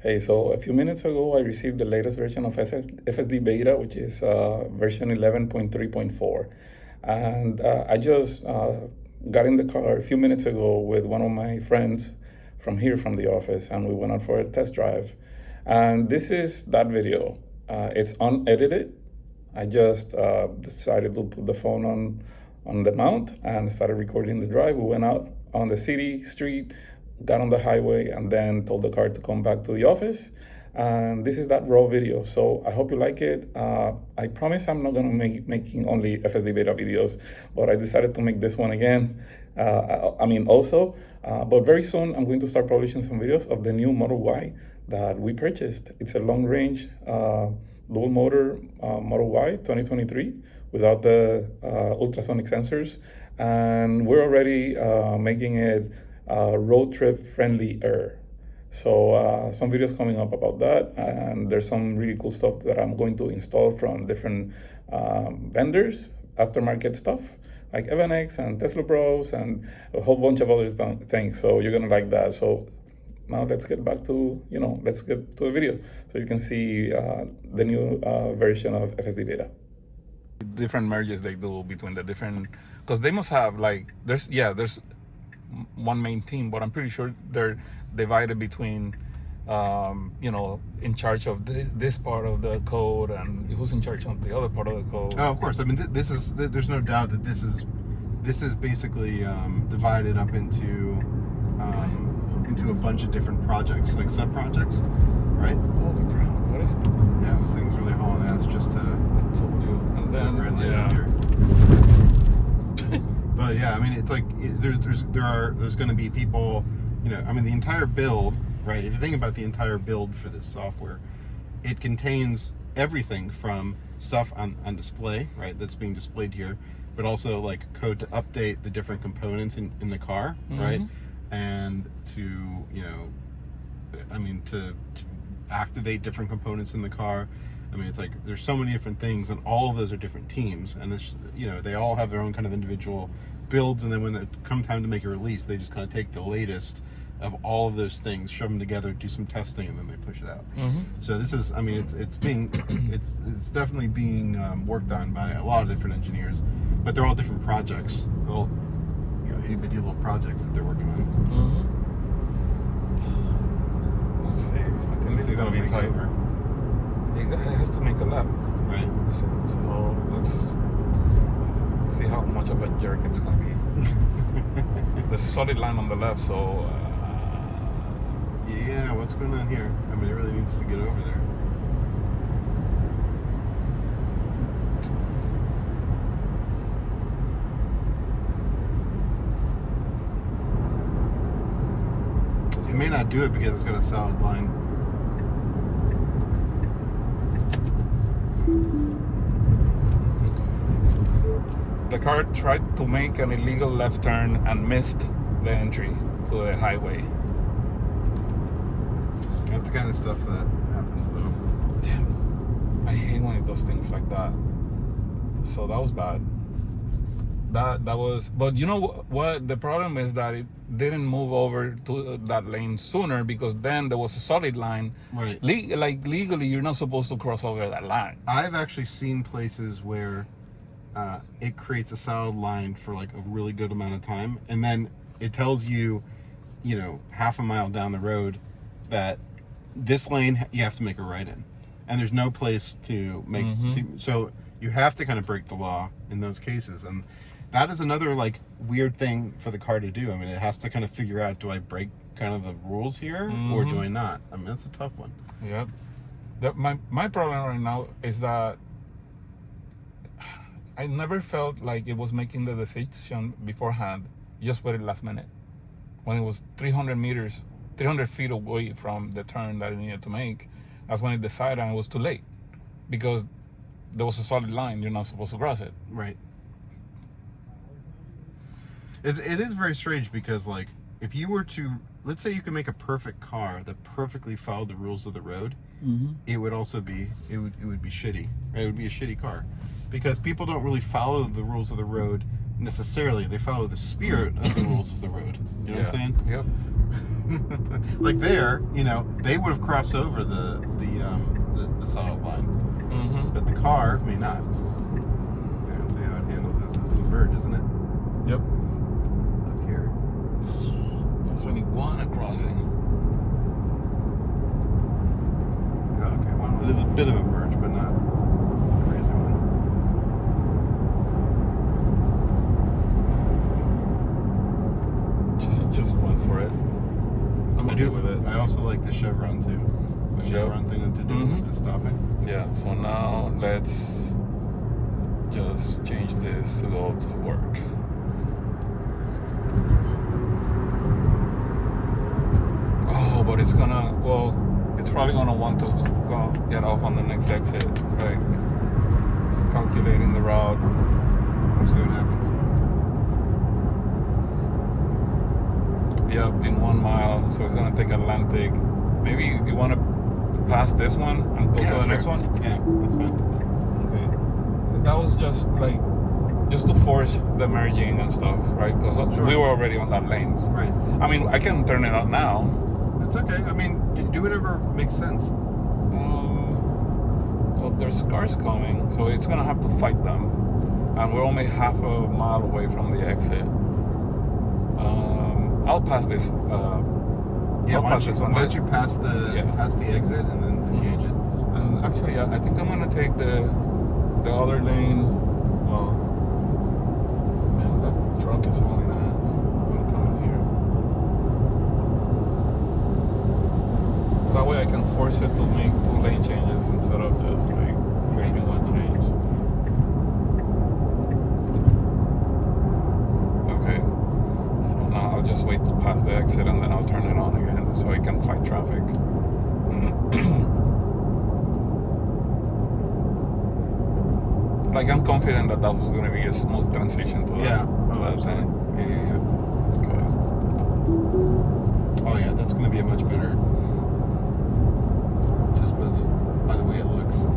Hey, so a few minutes ago, I received the latest version of FSD Beta, which is version 11.3.4. And I just got in the car a few minutes ago with one of my friends from here from the office, and we went out for a test drive. And this is that video. It's unedited. I just decided to put the phone on the mount and started recording the drive. We went out on the city street, got on the highway, and then told the car to come back to the office. And this is that raw video. So I hope you like it. I promise I'm not gonna making only FSD beta videos, but I decided to make this one again. But very soon I'm going to start publishing some videos of the new Model Y that we purchased. It's a long range dual motor Model Y 2023 without the ultrasonic sensors. And we're already making it road trip friendlier. So some videos coming up about that, and there's some really cool stuff that I'm going to install from different vendors, aftermarket stuff like Evanex and Tesla Bros and a whole bunch of other things. So you're gonna like that. So now let's get back to the video so you can see the new version of FSD Beta. Different merges they do between the different, because they must have there's one main team, but I'm pretty sure they're divided between in charge of this part of the code and who's in charge of the other part of the code. Oh, of course. I mean, there's no doubt that this is basically divided up into a bunch of different projects, like sub-projects, right? Holy crap, what is that? Yeah, this thing's really hauling ass just to... I told you. And then, But yeah, I mean, it's like there's going to be people, I mean, the entire build, right? If you think about the entire build for this software, it contains everything from stuff on display, right? That's being displayed here, but also like code to update the different components in the car, right? And to to activate different components in the car. I mean, it's like there's so many different things, and all of those are different teams, and it's they all have their own kind of individual builds, and then when it comes time to make a release, they just kind of take the latest of all of those things, shove them together, do some testing, and then they push it out. So this is, I mean, it's definitely being worked on by a lot of different engineers, but they're all different projects, little itty-bitty little projects that they're working on. Let's see. I think this is gonna be tight. It has to make a lap. Right. So let's see how much of a jerk it's gonna be. There's a solid line on the left, so yeah, what's going on here? I mean, it really needs to get over there. It may not do it because it's got a solid line. the car tried to make an illegal left turn and missed the entry to the highway. That's the kind of stuff that happens, though. Damn, I hate when it does things like that. So that was bad. That was, but you know what? The problem is that it didn't move over to that lane sooner, because then there was a solid line. Right. Legally, you're not supposed to cross over that line. I've actually seen places where it creates a solid line for like a really good amount of time, and then it tells you, you know, half a mile down the road that this lane you have to make a right in, and there's no place to make. So you have to kind of break the law in those cases, and that is another like weird thing for the car to do. I mean, it has to kind of figure out, do I break kind of the rules here or do I not? I mean, that's a tough one. Yeah. My problem right now is that I never felt like it was making the decision beforehand. You just put it last minute. When it was 300 feet away from the turn that it needed to make, that's when it decided, and it was too late. Because there was a solid line, you're not supposed to cross it. Right. It is very strange, because like, if you were to, let's say you could make a perfect car that perfectly followed the rules of the road, it would also be, it would be shitty. Right? It would be a shitty car, because people don't really follow the rules of the road necessarily. They follow the spirit of the rules of the road. You know what I'm saying? Yep. Like there, they would have crossed over the solid line, but the car may not. And see how it handles this. This is a verge, isn't it? Yep. Up here. There's an iguana crossing. Oh, okay, well, it is a bit of a merge, but not a crazy one. Just went for it. I'm okay with it. I also like the chevron too. The chevron thing that they're doing with the stopping. Yeah, so now let's just change this to go to work. Oh, but it's probably gonna want to go get off on the next exit, right? It's calculating the route. We'll see what happens. Yep, in 1 mile, so it's gonna take Atlantic. Maybe you want to pass this one and go to the next one? Yeah, that's fine. Okay. That was just to force the merging and stuff, right? Because we were already on that lane. Right. I mean, I can turn it on now. It's okay. I mean, do whatever makes sense. Well, there's cars coming, so it's gonna have to fight them, and we're only half a mile away from the exit. I'll pass this. Yeah, I'll pass this one. Why don't you pass the exit and then engage it? And actually, I think I'm gonna take the other lane. Well, man, that truck is hauling ass. I'm gonna come in here. So that way I can force it to make 2 lane changes instead of just making one change. Okay. So now I'll just wait to pass the exit and then I'll turn it on again so it can fight traffic. Like, I'm confident that was going to be a smooth transition to that thing. Yeah. Okay. Oh yeah, that's going to be a much better. Just by the way it looks. Yeah.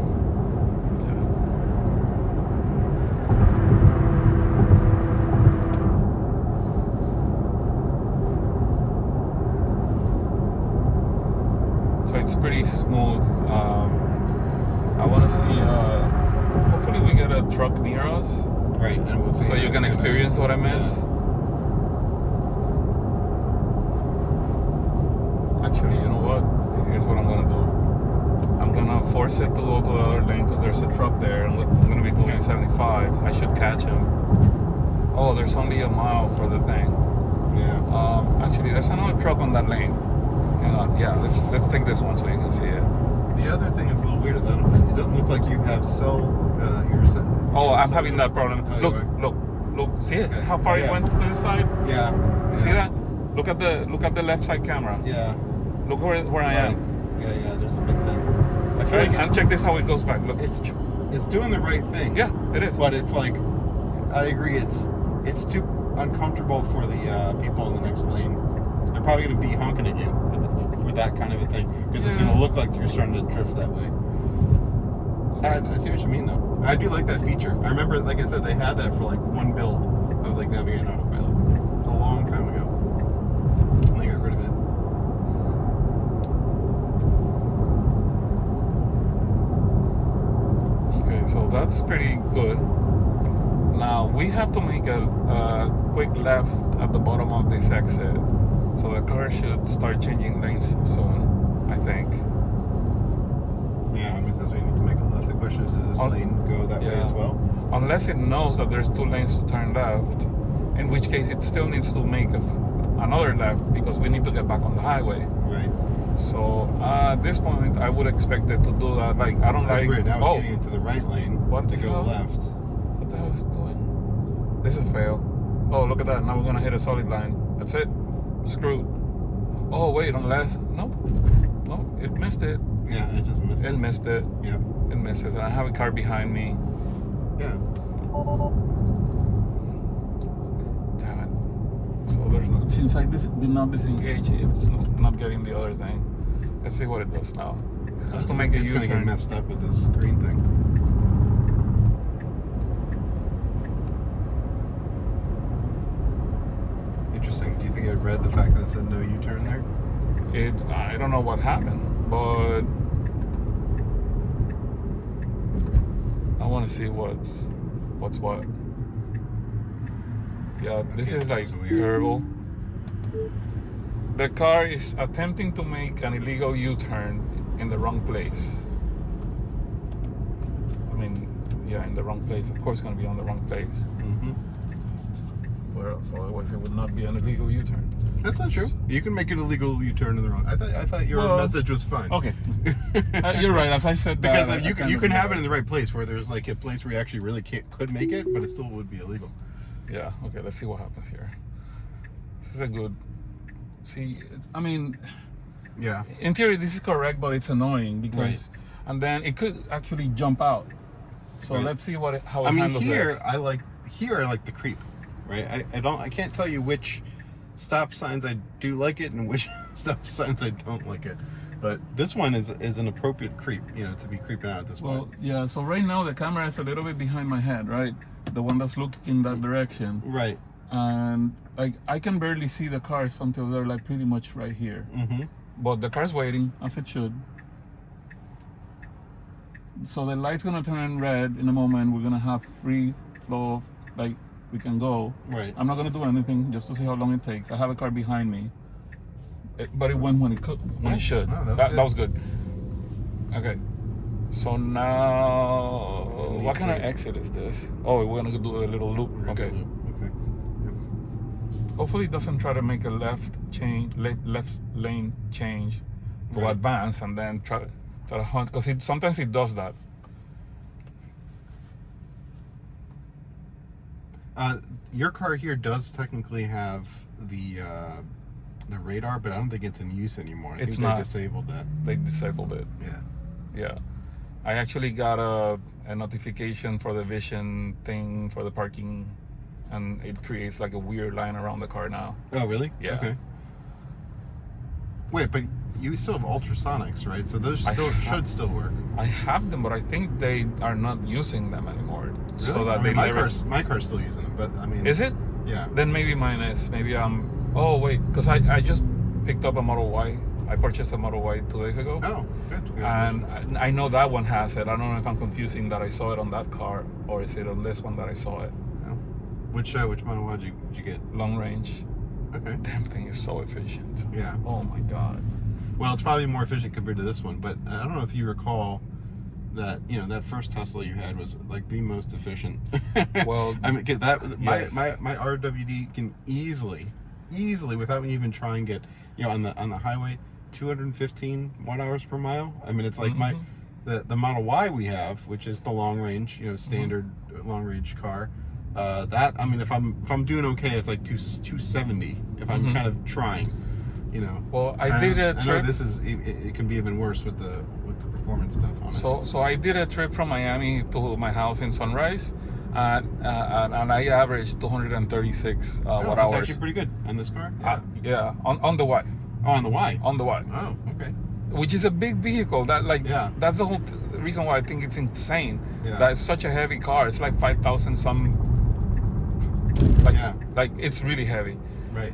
So it's pretty smooth. I want to see. Hopefully we get a truck near us. Right, and we'll see. So you can experience what I meant. Yeah. Actually, you know what? Here's what I'm gonna do. I'm gonna force it to go to the other lane because there's a truck there, and I'm gonna be doing 75. I should catch him. Oh, there's only a mile for the thing. Yeah. Actually, there's another truck on that lane. Hang on. Yeah, let's take this one so you can see it. The other thing that's a little weird is that it doesn't look like you have I'm having that problem. Look. See it? Okay. How far it went to this side? Yeah. You see that? Look at the left side camera. Yeah. Look where I am. Yeah. There's a big thing. I feel like and check this how it goes back. Look. It's doing the right thing. Yeah, it is. But it's like, I agree. It's too uncomfortable for the people in the next lane. They're probably going to be honking at you for that kind of a thing because it's going to look like you're starting to drift that way. I see what you mean though. I do like that feature. I remember, like I said, they had that for like one build of like Navigating Autopilot a long time ago. And they got rid of it. Okay, so that's pretty good. Now we have to make a quick left at the bottom of this exit, so the car should start changing lanes soon, I think. Yeah, I mean, that's what you need to make a left. The question is, does this lane go that way as well? Unless it knows that there's 2 lanes to turn left, in which case it still needs to make another left because we need to get back on the highway. Right. So at this point, I would expect it to do that. Like, I don't That's like. weird. Now it's getting into the right lane to go left. What the hell is it doing? This is fail. Oh, look at that. Now we're gonna hit a solid line. That's it. Screwed. Oh wait, unless no, it missed it. Yeah, it just missed it. It missed it. Yep. It misses, and I have a car behind me. Yeah. Damn it. So there's no. Since I did not disengage, it's not getting the other thing. Let's see what it does now. Just to make a U-turn. It's gonna get messed up with this green thing. Interesting. Do you think I read the fact that it said no U-turn there. I don't know what happened, but I want to see what's what. Yeah, this is like terrible. The car is attempting to make an illegal U-turn in the wrong place. I mean, yeah, in the wrong place. Of course, it's going to be on the wrong place. Mm-hmm. Where else? Otherwise, it would not be an illegal U-turn. That's not true. You can make an illegal U-turn in the wrong. I thought your message was fine. Okay. You're right. As I said, because you can have it in the right place where there's like a place where you actually really could make it, but it still would be illegal. Yeah. Okay. Let's see what happens here. This is a good. See, I mean. Yeah. In theory, this is correct, but it's annoying because, right. And then it could actually jump out. So right. Let's see how it handles this. I like the creep, right? I can't tell you which stop signs I do like it and which stop signs I don't like it. But this one is an appropriate creep, to be creeping out at this point. Well, yeah. So right now the camera is a little bit behind my head, right? The one that's looking in that direction. Right. And like I can barely see the cars until they're like pretty much right here. Mm-hmm. But the car's waiting, as it should. So the light's gonna turn red in a moment. We're gonna have free flow of, like, we can go. Right. I'm not gonna do anything just to see how long it takes. I have a car behind me. But it went when it could, when it should. Oh, that was good. Okay. So now, what kind of exit is this? Oh, we're gonna do a little loop. Okay. Hopefully it doesn't try to make a left lane change to advance and then try to hunt, because sometimes it does that. Your car here does technically have the radar, but I don't think it's in use anymore. I think they disabled that. They disabled it. Yeah. Yeah. I actually got a notification for the vision thing for the parking, and it creates like a weird line around the car now. Oh, really? Yeah. Okay. Wait, but you still have ultrasonics, right? So those should still work. I have them, but I think they are not using them anymore. Really? So that my car's still using them, but I mean. Is it? Yeah. Then maybe mine is. Maybe I'm. Oh wait, because I just picked up a Model Y. I purchased a Model Y 2 days ago. Oh, good. And I know that one has it. I don't know if I'm confusing that I saw it on that car, or is it on this one that I saw it. Oh. Which Model Y did you get? Long range. Okay. Damn thing is so efficient. Yeah. Oh my god. Well, it's probably more efficient compared to this one, but I don't know if you recall that that first Tesla you had was like the most efficient. Well, I mean, get that yes. my RWD can easily without me even trying get on the highway 215 watt-hours per mile. I mean, it's like the Model Y we have, which is the long range, standard long range car. That, I mean, if I'm doing okay, it's like 270 if I'm kind of trying. Well, I did a trip. I know it can be even worse with the performance stuff on it. So I did a trip from Miami to my house in Sunrise, and I averaged 236 watt that's hours. actually pretty good on this car. Yeah, on the Y. Oh, on the Y. On the Y. Oh, okay. Which is a big vehicle. That's the whole reason why I think it's insane. Yeah. That it's such a heavy car. It's like 5,000 some. Like it's really heavy. Right.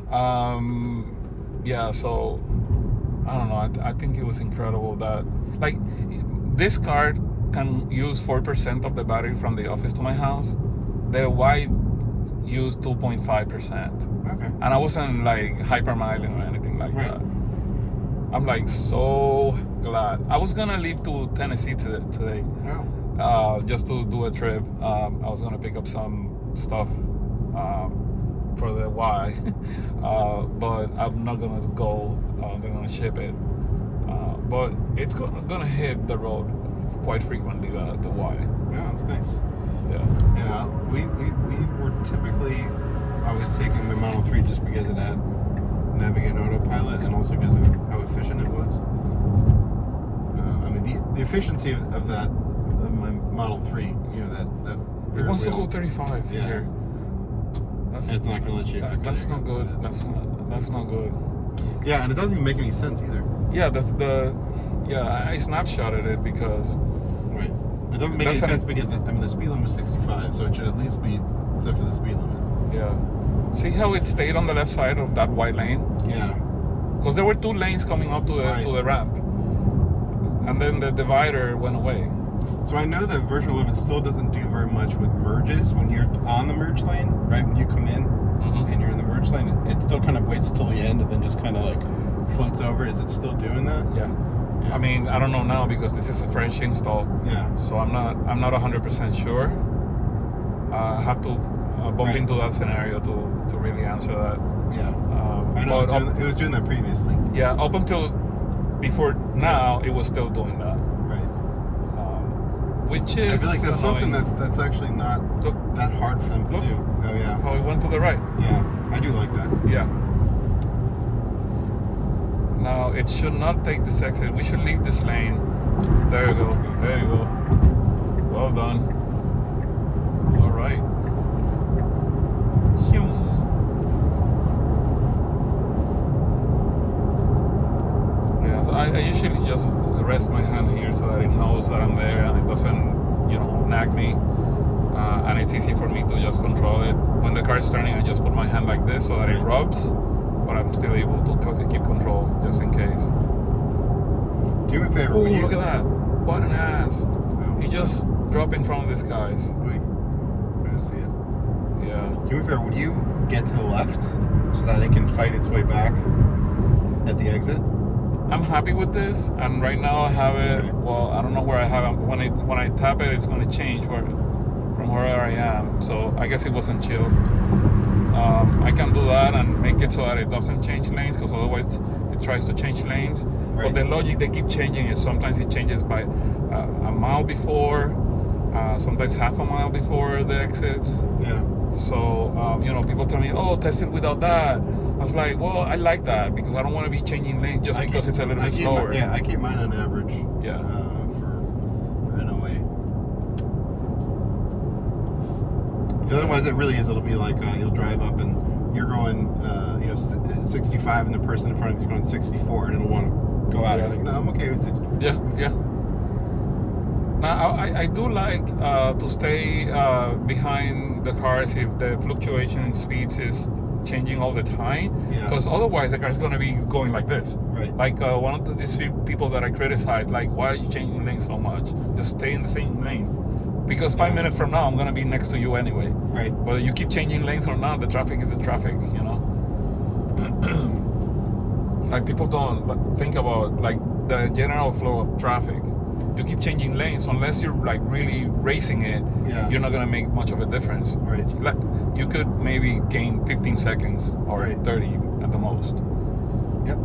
Yeah, so I don't know. I think it was incredible that like this car can use 4% of the battery from the office to my house. The Y used 2.5%. Okay. And I wasn't like hypermiling or anything like that. I'm like so glad. I was gonna leave to Tennessee today. Oh. Just to do a trip. I was gonna pick up some stuff for the Y, but I'm not gonna go. They're gonna ship it, but it's gonna hit the road quite frequently. The Y. Yeah, that's nice. Yeah. Yeah, we were typically always taking the Model 3 just because it had Navigate Autopilot and also because of how efficient it was. I mean, the efficiency of that of my Model 3, that it wants to go 35 here. It's not gonna let you. That's not good. That's not good. Yeah, and it doesn't even make any sense either. Yeah, I snapshotted it because. Right. It doesn't make any sense because the speed limit was 65, so it should at least be except for the speed limit. Yeah. See how it stayed on the left side of that white lane? Yeah. Because there were 2 lanes coming up to the ramp, and then the divider went away. So I know that version 11 still doesn't do very much with merges when you're on the merge lane, right? When you come in and you're in the merge lane, it still kind of waits till the end and then just kind of like floats over. Is it still doing that? Yeah. I mean, I don't know now because this is a fresh install. Yeah. So I'm not 100% sure. I have to bump into that scenario to really answer that. Yeah. I know it was doing that previously. Yeah, up until before now, it was still doing that. Which is I feel like that's annoying. something that's actually not that hard for them to do. Oh yeah. Oh, it went to the right. Yeah, I do like that. Yeah. Now it should not take this exit. We should leave this lane. There you go. There you go. Well done. All right. Yeah. So I usually just rest my hand here so that it knows that I'm there and it doesn't, nag me. And it's easy for me to just control it. When the car is turning, I just put my hand like this so that it rubs, but I'm still able to keep control just in case. Do me a favor. Oh, look at that. What an ass. Oh. He just dropped in front of this guy's. Wait. I don't see it. Yeah. Do me a favor. Would you get to the left so that it can fight its way back at the exit? I'm happy with this, and right now I have it. Well, I don't know where I have it. When I tap it, it's going to change from where I am. So I guess it wasn't chill. I can do that and make it so that it doesn't change lanes, because otherwise it tries to change lanes. Right. But the logic they keep changing is sometimes it changes by a mile before, sometimes half a mile before the exits. Yeah. So people tell me, "Oh, test it without that." I was like, well, I like that because I don't want to be changing lanes just because it's a little bit slower. I keep mine on average. Yeah. For NOA. Otherwise, it really is. It'll be like you'll drive up and you're going, 65, and the person in front of you is going 64, and it'll want to go out. You're like, no, I'm okay with 60. Yeah. Now, I do like to stay behind the cars if the fluctuation in speeds is changing all the time, because otherwise the car is going to be going like this. Right. Like one of these people that I criticize, like, why are you changing lanes so much? Just stay in the same lane, because 5 minutes from now I'm going to be next to you anyway. Right. Whether you keep changing lanes or not, the traffic is the traffic, Like, people don't think about like the general flow of traffic. You keep changing lanes, unless you're like really racing it, you're not going to make much of a difference. Right. Like, you could maybe gain 15 seconds or 30 at the most. Yep.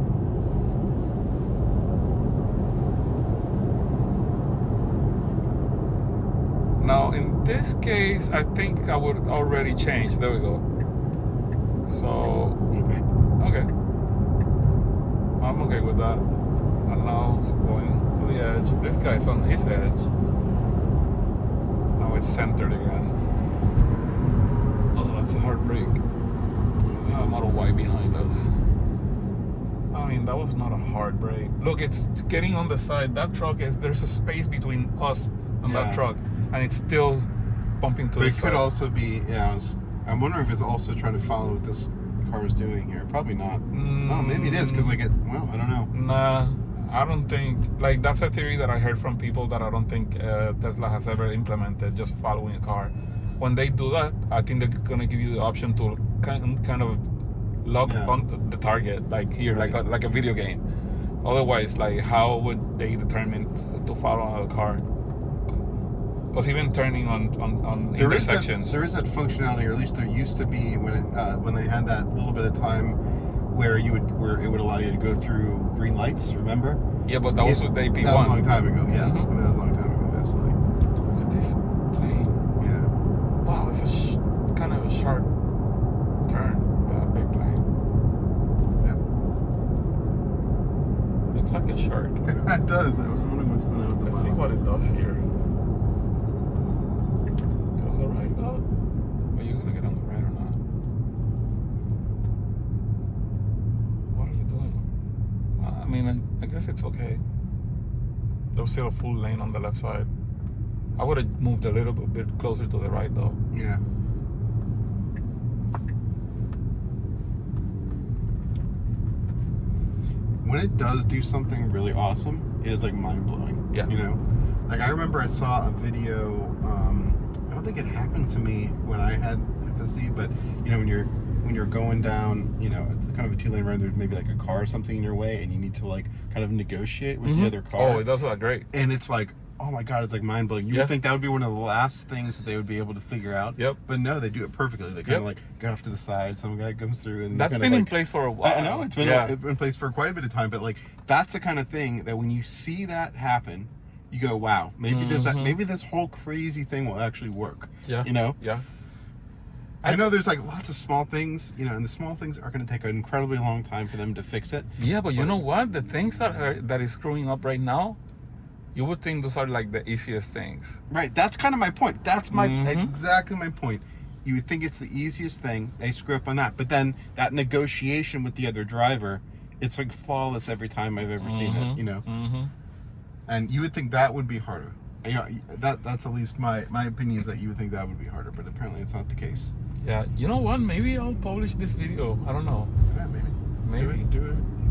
Now, in this case, I think I would already change. There we go. So, okay. I'm okay with that. And now it's going to the edge. This guy's on his edge. Now it's centered again. Oh, that's a hard break. Model Y behind us. I mean, that was not a hard break. Look, it's getting on the side. That truck there's a space between us and that truck, and it's still bumping to the side. But it could also be, I'm wondering if it's also trying to follow what this car is doing here. Probably not. Oh, maybe it is, because I don't know. Nah, I don't think, like, that's a theory that I heard from people that I don't think Tesla has ever implemented, just following a car. When they do that, I think they're gonna give you the option to kind of lock on the target, like here, like a video game. Otherwise, like, how would they determine to follow another car? Because even turning on intersections, there is that functionality, or at least there used to be when they had that little bit of time where it would allow you to go through green lights. Remember? Yeah, but that was with the AP1. That was a long time ago. Yeah, that was a long time ago. Absolutely. Look at this plane. Yeah. Wow, it's a kind of a sharp turn. That big plane. Yeah. Looks like a shark. It does. I was wondering what's going on with the Let's see what it does here. Get on the right. Oh, are you gonna get on the right or not? What are you doing? I mean, I guess it's okay. There's still a full lane on the left side. I would have moved a little bit closer to the right, though. Yeah. when it does do something really awesome, it is like mind blowing. Yeah. You know, like I remember I saw a video. I don't think it happened to me when I had FSD, but you know, when you're going down, you know, it's kind of a 2-lane road. There's maybe like a car or something in your way, and you need to like kind of negotiate with the other car. Oh, it does look great. And it's like, oh my god, it's like mind blowing. You would think that would be one of the last things that they would be able to figure out. Yep. But no, they do it perfectly. They kind of like get off to the side. Some guy comes through, and That's been in place for a while. I know it's been in place for quite a bit of time. But like that's the kind of thing that when you see that happen, you go, wow, maybe this whole crazy thing will actually work. Yeah. You know. Yeah. I know there's like lots of small things, you know, and the small things are going to take an incredibly long time for them to fix it. Yeah, but you know what? The things that is screwing up right now, you would think those are like the easiest things. Right. That's kind of my point. That's my exactly my point. You would think it's the easiest thing. They screw up on that, but then that negotiation with the other driver, it's like flawless every time I've ever seen it. You know. And you would think that would be harder. You know, that's at least my opinion is that you would think that would be harder, but apparently it's not the case. Yeah, you know what? Maybe I'll publish this video. I don't know. Yeah, maybe. Do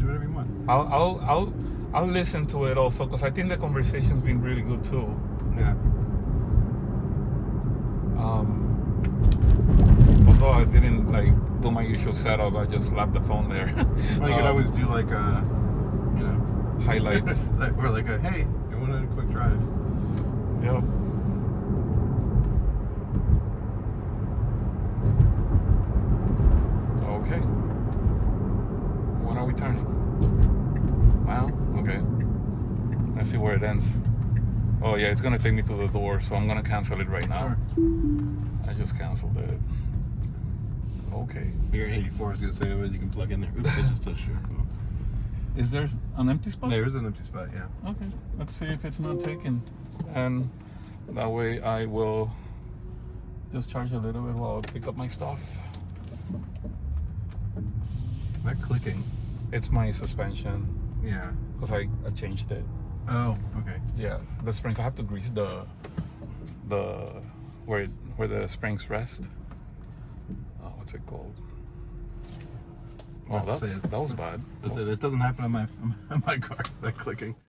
whatever you want. I'll listen to it also because I think the conversation's been really good too. Yeah. Although I didn't like do my usual setup, I just slapped the phone there. Well, you could always do like a, you know, highlights. or like a hey, you want a quick drive? Yep. Okay. When are we turning? Now? Okay. Let's see where it ends. Oh yeah, it's gonna take me to the door, so I'm gonna cancel it right now. Sure. I just canceled it. Okay. Here at 84, I was gonna say you can plug in there. Oops, I just touched you. Is there an empty spot? There is an empty spot, yeah. Okay. Let's see if it's not taken. And that way I will just charge a little bit while I pick up my stuff. That clicking. It's my suspension. Yeah. Because I changed it. Oh, okay. Yeah, the springs. I have to grease the where the springs rest. Oh, what's it called? Oh, that was bad. It doesn't happen on my car. That clicking.